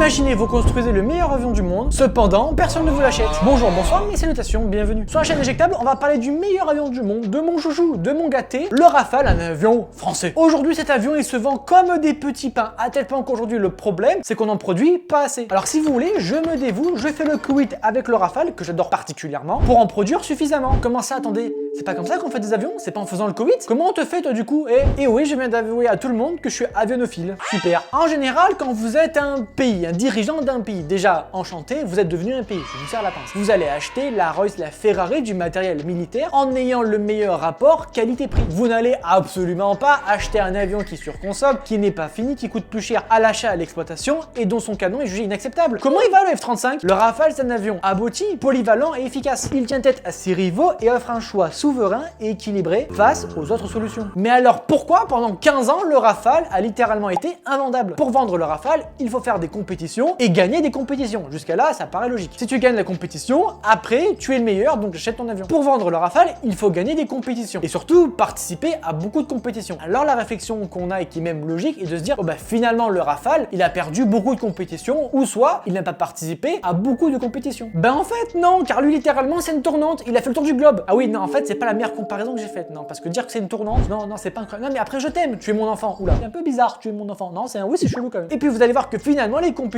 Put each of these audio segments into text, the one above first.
Imaginez, vous construisez le meilleur avion du monde, cependant, personne ne vous l'achète. Bonjour, bonsoir, mes salutations, bienvenue. Sur la chaîne Éjectable, on va parler du meilleur avion du monde, de mon chouchou, de mon gâté, le Rafale, un avion français. Aujourd'hui, cet avion, il se vend comme des petits pains, à tel point qu'aujourd'hui, le problème, c'est qu'on n'en produit pas assez. Alors si vous voulez, je me dévoue, je fais le quid avec le Rafale, que j'adore particulièrement, pour en produire suffisamment. Comment ça, attendez, c'est pas comme ça qu'on fait des avions? C'est pas en faisant le quid? Comment on te fait, toi, du coup? Et oui, je viens d'avouer à tout le monde que je suis avionophile. Super. En général, quand vous êtes un pays, un dirigeant d'un pays, déjà enchanté, vous êtes devenu un pays, je vous serre la pince. Vous allez acheter la Rolls, la Ferrari, du matériel militaire en ayant le meilleur rapport qualité-prix. Vous n'allez absolument pas acheter un avion qui surconsomme, qui n'est pas fini, qui coûte plus cher à l'achat, à l'exploitation et dont son canon est jugé inacceptable. Comment il va le F-35? Le Rafale, c'est un avion abouti, polyvalent et efficace. Il tient tête à ses rivaux et offre un choix souverain et équilibré face aux autres solutions. Mais alors pourquoi pendant 15 ans le Rafale a littéralement été invendable? Pour vendre le Rafale, il faut faire des compétitions et gagner des compétitions. Jusqu'à là, ça paraît logique. Si tu gagnes la compétition, après, tu es le meilleur, donc j'achète ton avion. Pour vendre le Rafale, il faut gagner des compétitions et surtout participer à beaucoup de compétitions. Alors la réflexion qu'on a et qui est même logique est de se dire, oh bah finalement le Rafale, il a perdu beaucoup de compétitions ou soit il n'a pas participé à beaucoup de compétitions. Ben en fait non, car lui littéralement c'est une tournante, il a fait le tour du globe. Ah oui, non, en fait c'est pas la meilleure comparaison que j'ai faite, non, parce que dire que c'est une tournante, non, c'est pas incroyable. Non mais après je t'aime, tu es mon enfant. Oula, c'est un peu bizarre, tu es mon enfant. Non, oui, c'est chelou quand même. Et puis vous allez voir que finalement les compétitions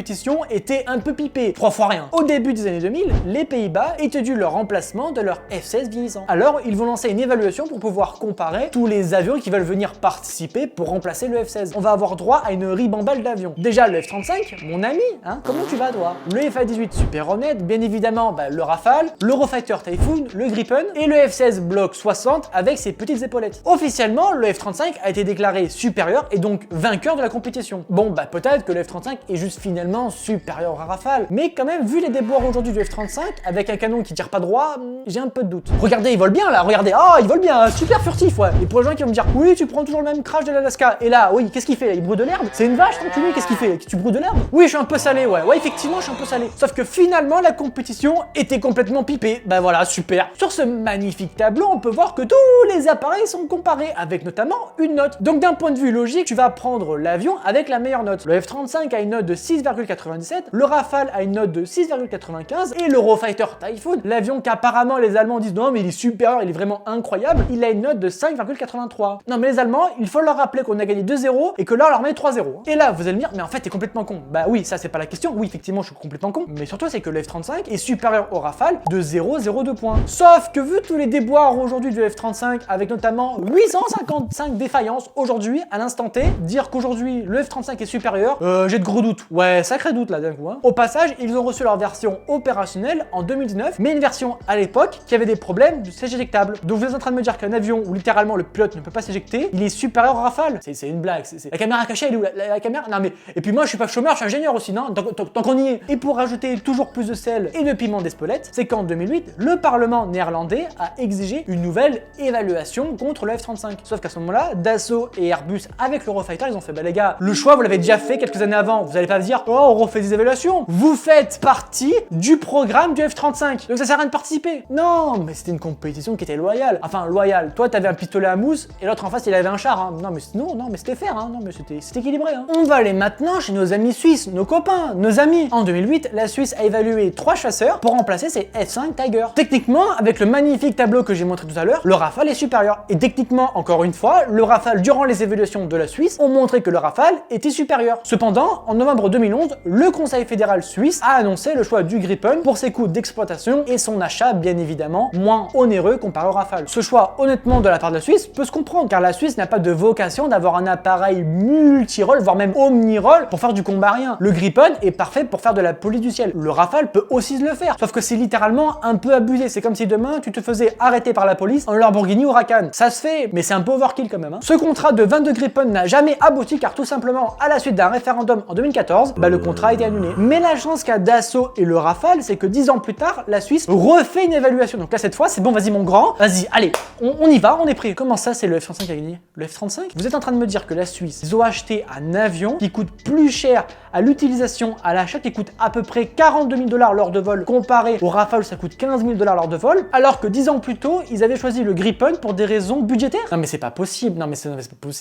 étaient un peu pipées, 3 fois rien. Au début des années 2000, les Pays-Bas étudient le remplacement de leur F-16 vieillissant. Alors ils vont lancer une évaluation pour pouvoir comparer tous les avions qui veulent venir participer pour remplacer le F-16. On va avoir droit à une ribambelle d'avions. Déjà le F-35, mon ami, hein, comment tu vas toi? Le FA-18 Super Hornet, bien évidemment le Rafale, l'Eurofighter Typhoon, le Gripen et le F-16 Block 60 avec ses petites épaulettes. Officiellement, le F-35 a été déclaré supérieur et donc vainqueur de la compétition. Bon bah peut-être que le F-35 est juste finalement supérieur au Rafale, mais quand même vu les déboires aujourd'hui du F-35 avec un canon qui tire pas droit, j'ai un peu de doute. Regardez, il vole bien là, regardez, oh il vole bien, super furtif ouais. Et pour les gens qui vont me dire oui tu prends toujours le même crash de l'Alaska, et là oui qu'est-ce qu'il fait là? Il brûle de l'herbe? C'est une vache tranquille, qu'est-ce qu'il fait? Tu brûles de l'herbe? Oui je suis un peu salé ouais, effectivement je suis un peu salé. Sauf que finalement la compétition était complètement pipée, bah voilà super. Sur ce magnifique tableau on peut voir que tous les appareils sont comparés avec notamment une note. Donc d'un point de vue logique tu vas prendre l'avion avec la meilleure note. Le F-35 a une note de 6,97, le Rafale a une note de 6,95 et l'Eurofighter Typhoon, l'avion qu'apparemment les Allemands disent non mais il est supérieur, il est vraiment incroyable, il a une note de 5,83. Non mais les Allemands, il faut leur rappeler qu'on a gagné 2-0 et que là on leur met 3-0. Et là vous allez me dire mais en fait t'es complètement con. Bah oui ça c'est pas la question, oui effectivement je suis complètement con, mais surtout c'est que le F-35 est supérieur au Rafale de 0,02 points. Sauf que vu tous les déboires aujourd'hui du F-35 avec notamment 855 défaillances aujourd'hui à l'instant T, dire qu'aujourd'hui le F-35 est supérieur, j'ai de gros doutes. Ouais, sacré doute là d'un coup. Hein. Au passage, ils ont reçu leur version opérationnelle en 2019, mais une version à l'époque qui avait des problèmes de siège éjectable. Donc vous êtes en train de me dire qu'un avion où littéralement le pilote ne peut pas s'éjecter, il est supérieur au Rafale. C'est une blague. La caméra cachée, elle est où la caméra? Non mais, et puis moi je suis pas chômeur, je suis ingénieur aussi, non? Tant qu'on y est. Et pour rajouter toujours plus de sel et de piment d'Espelette, c'est qu'en 2008, le Parlement néerlandais a exigé une nouvelle évaluation contre le F-35. Sauf qu'à ce moment-là, Dassault et Airbus avec l'Eurofighter, ils ont fait bah les gars, le choix vous l'avez déjà fait quelques années avant, vous allez pas dire oh on refait des évaluations. Vous faites partie du programme du F-35, donc ça sert à rien de participer. Non, mais c'était une compétition qui était loyale. Enfin loyale, toi t'avais un pistolet à mousse et l'autre en face il avait un char. Hein. Non mais c'était fair, hein. Non mais c'était équilibré. Hein. On va aller maintenant chez nos amis suisses, nos copains, nos amis. En 2008, la Suisse a évalué 3 chasseurs pour remplacer ses F-5 Tiger. Techniquement, avec le magnifique tableau que j'ai montré tout à l'heure, le Rafale est supérieur. Et techniquement, encore une fois, le Rafale durant les évaluations de la Suisse ont montré que le Rafale était supérieur. Cependant, en novembre 2011, le Conseil fédéral suisse a annoncé le choix du Gripen pour ses coûts d'exploitation et son achat bien évidemment moins onéreux comparé au Rafale. Ce choix honnêtement de la part de la Suisse peut se comprendre car la Suisse n'a pas de vocation d'avoir un appareil multi-rôle voire même omni-rôle pour faire du combat aérien. Le Gripen est parfait pour faire de la police du ciel. Le Rafale peut aussi le faire, sauf que c'est littéralement un peu abusé. C'est comme si demain tu te faisais arrêter par la police en Lamborghini Huracan. Ça se fait, mais c'est un peu overkill quand même. Hein. Ce contrat de 22 Gripen n'a jamais abouti car tout simplement à la suite d'un référendum en 2014, le contrat a été annulé. Mais la chance qu'a Dassault et le Rafale, c'est que 10 ans plus tard, la Suisse refait une évaluation. Donc là cette fois c'est bon, vas-y mon grand, vas-y, allez, on y va, on est prêt. Comment ça c'est le F-35 qui a gagné? Le F-35? Vous êtes en train de me dire que la Suisse, ils ont acheté un avion qui coûte plus cher à l'utilisation, à l'achat, qui coûte à peu près 42 000 $ l'heure de vol comparé au Rafale où ça coûte 15 000 $ l'heure de vol, alors que 10 ans plus tôt, plutôt ils avaient choisi le Gripen pour des raisons budgétaires? Non mais c'est pas possible, non mais c'est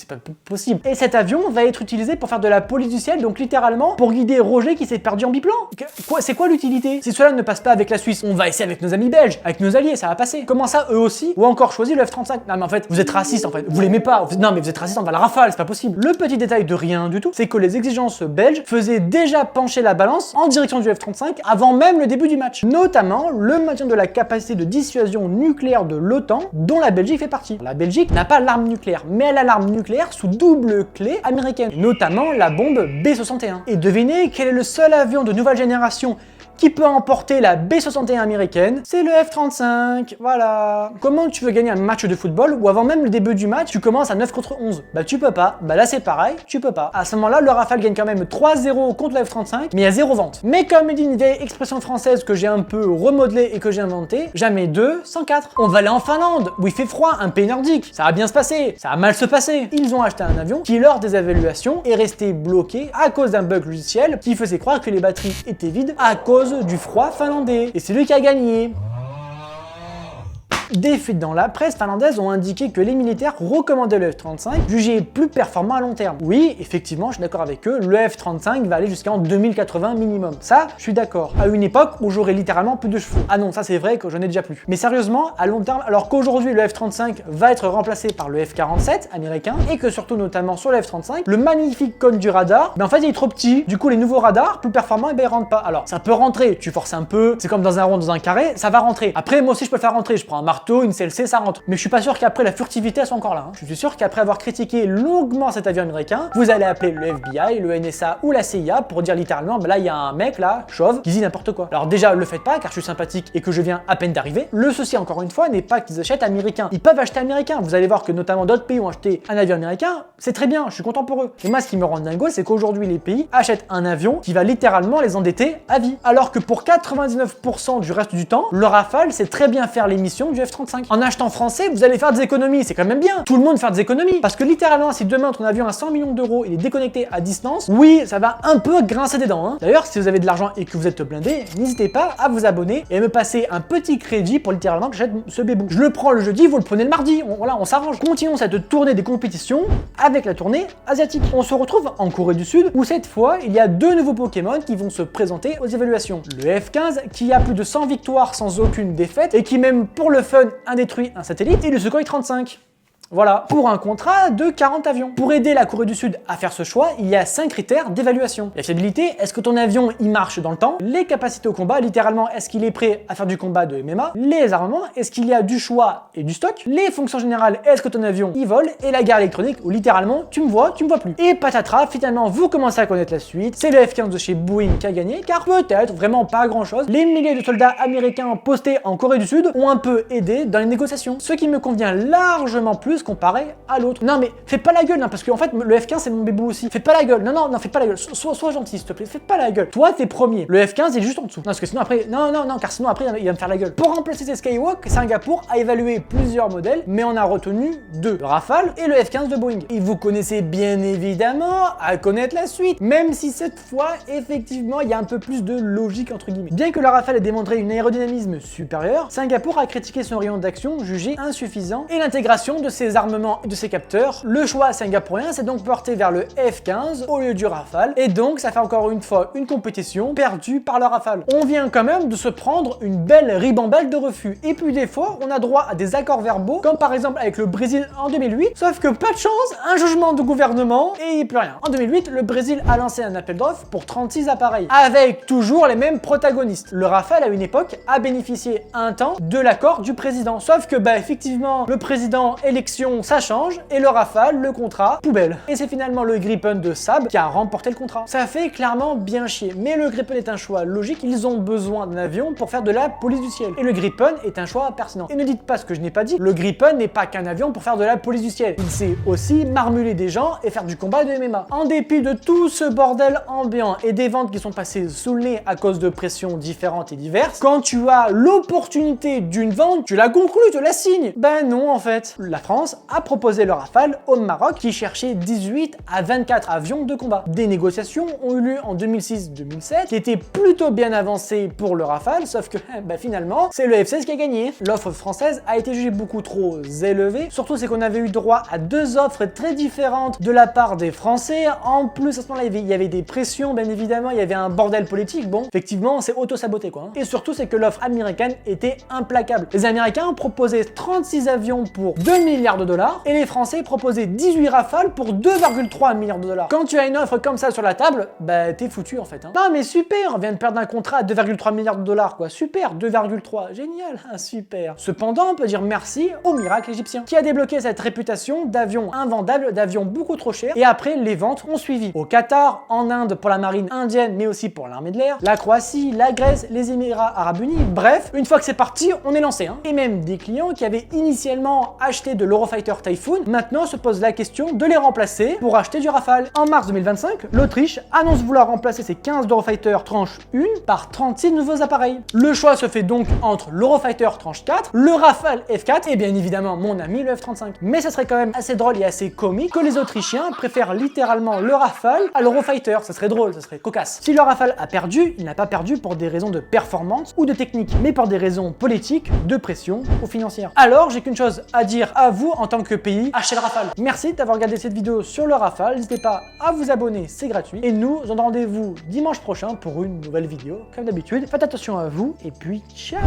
pas possible. Et cet avion va être utilisé pour faire de la police du ciel, donc littéralement pour guider Roger qui s'est perdu en biplan. C'est quoi l'utilité? Si cela ne passe pas avec la Suisse, on va essayer avec nos amis belges, avec nos alliés, ça va passer. Comment ça, eux aussi? Ou encore choisi le F-35? Non mais en fait, vous êtes raciste en fait, vous l'aimez pas. Non mais vous êtes raciste envers la Rafale, c'est pas possible. Le petit détail de rien du tout, c'est que les exigences belges faisaient déjà pencher la balance en direction du F-35 avant même le début du match. Notamment le maintien de la capacité de dissuasion nucléaire de l'OTAN, dont la Belgique fait partie. La Belgique n'a pas l'arme nucléaire, mais elle a l'arme nucléaire sous double clé américaine, notamment la bombe B-61. Et devinez quel est le seul avion de nouvelle génération qui peut emporter la B-61 américaine? C'est le F-35, voilà. Comment tu veux gagner un match de football où avant même le début du match, tu commences à 9 contre 11? Bah tu peux pas, bah là c'est pareil, tu peux pas. À ce moment-là, le Rafale gagne quand même 3-0 contre le F-35, mais il y a 0 vente. Mais comme dit une vieille expression française que j'ai un peu remodelée et que j'ai inventée, jamais 2 sans 4. On va aller en Finlande, où il fait froid, un pays nordique. Ça va bien se passer, ça va mal se passer. Ils ont acheté un avion qui, lors des évaluations, est resté bloqué à cause d'un bug logiciel qui faisait croire que les batteries étaient vides à cause du froid finlandais. Et c'est lui qui a gagné. Des fuites dans la presse finlandaise ont indiqué que les militaires recommandaient le F-35, jugé plus performant à long terme. Oui, effectivement, je suis d'accord avec eux, le F-35 va aller jusqu'en 2080 minimum. Ça, je suis d'accord. À une époque où j'aurais littéralement plus de cheveux. Ah non, ça c'est vrai que j'en ai déjà plus. Mais sérieusement, à long terme, alors qu'aujourd'hui le F-35 va être remplacé par le F-47 américain, et que surtout notamment sur le F-35, le magnifique cône du radar, mais en fait il est trop petit. Du coup les nouveaux radars, plus performants, ils rentrent pas. Alors ça peut rentrer, tu forces un peu, c'est comme dans un rond, dans un carré, ça va rentrer. Après moi aussi je peux le faire rentrer, je prends un marteau, une CLC, ça rentre. Mais je suis pas sûr qu'après la furtivité elle soit encore là. Je suis sûr qu'après avoir critiqué longuement cet avion américain, vous allez appeler le FBI, le NSA ou la CIA pour dire littéralement, bah là il y a un mec là, chauve, qui dit n'importe quoi. Alors déjà, le faites pas car je suis sympathique et que je viens à peine d'arriver. Le souci encore une fois n'est pas qu'ils achètent américain. Ils peuvent acheter américain. Vous allez voir que notamment d'autres pays ont acheté un avion américain. C'est très bien, je suis content pour eux. Et moi ce qui me rend dingo, c'est qu'aujourd'hui les pays achètent un avion qui va littéralement les endetter à vie. Alors que pour 99% du reste du temps, le Rafale sait très bien faire les missions du F-35. En achetant français, vous allez faire des économies, c'est quand même bien. Tout le monde fait des économies. Parce que littéralement, si demain ton avion a 100 millions d'euros, il est déconnecté à distance, oui, ça va un peu grincer des dents. Hein. D'ailleurs, si vous avez de l'argent et que vous êtes blindé, n'hésitez pas à vous abonner et à me passer un petit crédit pour littéralement que j'achète ce bébou. Je le prends le jeudi, vous le prenez le mardi. Voilà, on s'arrange. Continuons cette tournée des compétitions avec la tournée asiatique. On se retrouve en Corée du Sud où cette fois, il y a 2 nouveaux Pokémon qui vont se présenter aux évaluations. Le F-15 qui a plus de 100 victoires sans aucune défaite et qui même pour le fun détruit un satellite, et le Sukhoi 35. Voilà, pour un contrat de 40 avions. Pour aider la Corée du Sud à faire ce choix, il y a 5 critères d'évaluation. La fiabilité, est-ce que ton avion il marche dans le temps? Les capacités au combat, littéralement, est-ce qu'il est prêt à faire du combat de MMA? Les armements, est-ce qu'il y a du choix et du stock? Les fonctions générales, est-ce que ton avion il vole? Et la guerre électronique, où littéralement, tu me vois plus. Et patatras, finalement, vous commencez à connaître la suite. C'est le F-15 de chez Boeing qui a gagné, car peut-être, vraiment pas grand-chose, les milliers de soldats américains postés en Corée du Sud ont un peu aidé dans les négociations. Ce qui me convient largement plus comparé à l'autre. Non mais fais pas la gueule, hein, parce qu'en fait le F-15 c'est mon bébou aussi. Fais pas la gueule, non, fais pas la gueule, sois gentil s'il te plaît, fais pas la gueule. Toi t'es premier, le F-15 il est juste en dessous. Non parce que sinon après, non, car sinon après il va me faire la gueule. Pour remplacer ces Skywalk, Singapour a évalué plusieurs modèles, mais on a retenu 2, le Rafale et le F-15 de Boeing. Et vous connaissez bien évidemment à connaître la suite, même si cette fois effectivement il y a un peu plus de logique entre guillemets. Bien que le Rafale ait démontré une aérodynamisme supérieure, Singapour a critiqué son rayon d'action jugé insuffisant et l'intégration de ses armements et de ses capteurs. Le choix singapourien s'est donc porté vers le F-15 au lieu du Rafale, et donc ça fait encore une fois une compétition perdue par le Rafale. On vient quand même de se prendre une belle ribambelle de refus, et puis des fois on a droit à des accords verbaux, comme par exemple avec le Brésil en 2008, sauf que pas de chance, un jugement de gouvernement et plus rien. En 2008, le Brésil a lancé un appel d'offres pour 36 appareils, avec toujours les mêmes protagonistes. Le Rafale à une époque a bénéficié un temps de l'accord du président, sauf que bah effectivement le président élection ça change, et le Rafale, le contrat, poubelle. Et c'est finalement le Gripen de Saab qui a remporté le contrat. Ça fait clairement bien chier, mais le Gripen est un choix logique, ils ont besoin d'un avion pour faire de la police du ciel. Et le Gripen est un choix pertinent. Et ne dites pas ce que je n'ai pas dit, le Gripen n'est pas qu'un avion pour faire de la police du ciel. Il sait aussi marmuler des gens et faire du combat de MMA. En dépit de tout ce bordel ambiant et des ventes qui sont passées sous le nez à cause de pressions différentes et diverses, quand tu as l'opportunité d'une vente, tu la conclus, tu la signes. Ben non en fait. La France France a proposé le Rafale au Maroc qui cherchait 18 à 24 avions de combat. Des négociations ont eu lieu en 2006-2007 qui étaient plutôt bien avancées pour le Rafale, sauf que finalement c'est le F-16 qui a gagné. L'offre française a été jugée beaucoup trop élevée, surtout c'est qu'on avait eu droit à deux offres très différentes de la part des Français. En plus à ce moment-là il y avait des pressions, bien évidemment, il y avait un bordel politique. Bon, effectivement c'est auto-saboté quoi. Et surtout c'est que l'offre américaine était implacable. Les Américains proposaient 36 avions pour 2 milliards de dollars et les Français proposaient 18 Rafales pour 2,3 milliards de dollars. Quand tu as une offre comme ça sur la table, bah t'es foutu en fait. Hein. Non mais super, on vient de perdre un contrat à 2,3 milliards de dollars quoi. Super, 2,3, génial, super. Cependant, on peut dire merci au miracle égyptien qui a débloqué cette réputation d'avions invendables, d'avions beaucoup trop chers et après les ventes ont suivi. Au Qatar, en Inde pour la marine indienne mais aussi pour l'armée de l'air, la Croatie, la Grèce, les Émirats Arabes Unis, bref, une fois que c'est parti, on est lancé. Hein. Et même des clients qui avaient initialement acheté de l'Eurofighter Typhoon, maintenant se posent la question de les remplacer pour acheter du Rafale. En mars 2025, l'Autriche annonce vouloir remplacer ses 15 Eurofighter tranche 1 par 36 nouveaux appareils. Le choix se fait donc entre l'Eurofighter tranche 4, le Rafale F4 et bien évidemment mon ami le F-35. Mais ça serait quand même assez drôle et assez comique que les Autrichiens préfèrent littéralement le Rafale à l'Eurofighter. Ça serait drôle, ça serait cocasse. Si le Rafale a perdu, il n'a pas perdu pour des raisons de performance ou de technique, mais pour des raisons politiques, de pression ou financières. Alors j'ai qu'une chose à dire à vous en tant que pays, achetez le Rafale. Merci d'avoir regardé cette vidéo sur le Rafale, n'hésitez pas à vous abonner, c'est gratuit. Et nous, on donne rendez-vous dimanche prochain pour une nouvelle vidéo, comme d'habitude. Faites attention à vous et puis ciao.